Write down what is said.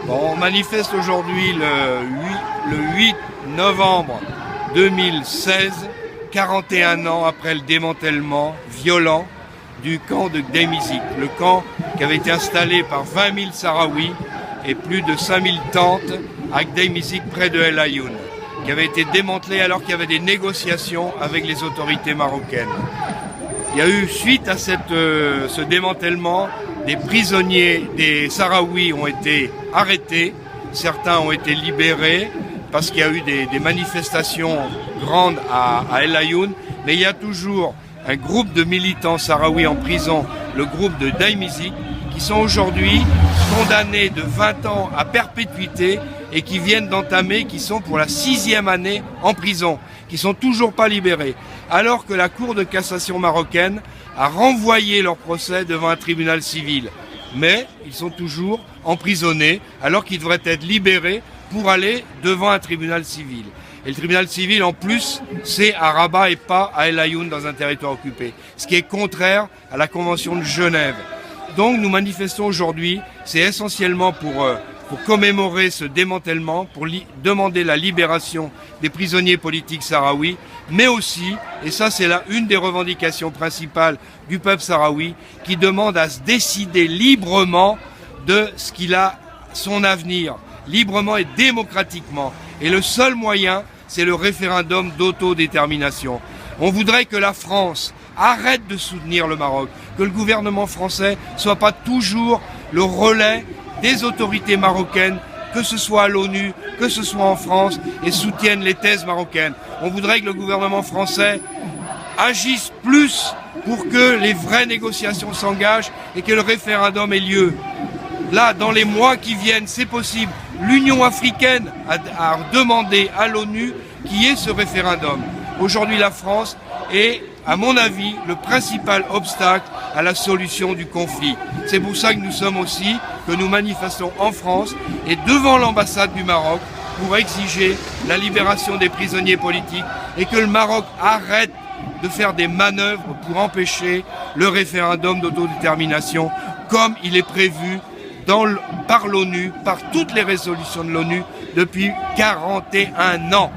Bon, on manifeste aujourd'hui le 8 novembre 2016, 41 ans après le démantèlement violent du camp de Gdeim-Izik. Le camp qui avait été installé par 20 000 Sahraouis et plus de 5 000 tentes à Gdeim-Izik près de El Ayoun, qui avait été démantelé alors qu'il y avait des négociations avec les autorités marocaines. Il y a eu, suite à ce démantèlement, des prisonniers, des Sahraouis ont été arrêtés, certains ont été libérés parce qu'il y a eu des manifestations grandes à El Ayoun, mais il y a toujours un groupe de militants sahraouis en prison, le groupe de Gdeim-Izik, qui sont aujourd'hui condamnés de 20 ans à perpétuité et qui viennent d'entamer, qui sont pour la 6e année en prison, qui sont toujours pas libérés, alors que la Cour de cassation marocaine a renvoyé leur procès devant un tribunal civil. Mais ils sont toujours emprisonnés alors qu'ils devraient être libérés pour aller devant un tribunal civil. Et le tribunal civil, en plus, c'est à Rabat et pas à El Ayoun dans un territoire occupé, ce qui est contraire à la Convention de Genève. Donc nous manifestons aujourd'hui, c'est essentiellement pour commémorer ce démantèlement, pour demander la libération des prisonniers politiques sahraouis, mais aussi, et ça c'est là une des revendications principales du peuple sahraoui, qui demande à se décider librement de ce qu'il a, son avenir, librement et démocratiquement. Et le seul moyen, c'est le référendum d'autodétermination. On voudrait que la France arrête de soutenir le Maroc, que le gouvernement français soit pas toujours le relais des autorités marocaines, que ce soit à l'ONU, que ce soit en France, et soutienne les thèses marocaines. On voudrait que le gouvernement français agisse plus pour que les vraies négociations s'engagent et que le référendum ait lieu. Là, dans les mois qui viennent, c'est possible. L'Union africaine a demandé à l'ONU qu'il y ait ce référendum. Aujourd'hui, la France est, à mon avis, le principal obstacle à la solution du conflit. C'est pour ça que nous sommes aussi, que nous manifestons en France et devant l'ambassade du Maroc pour exiger la libération des prisonniers politiques et que le Maroc arrête de faire des manœuvres pour empêcher le référendum d'autodétermination comme il est prévu par l'ONU, par toutes les résolutions de l'ONU depuis 41 ans.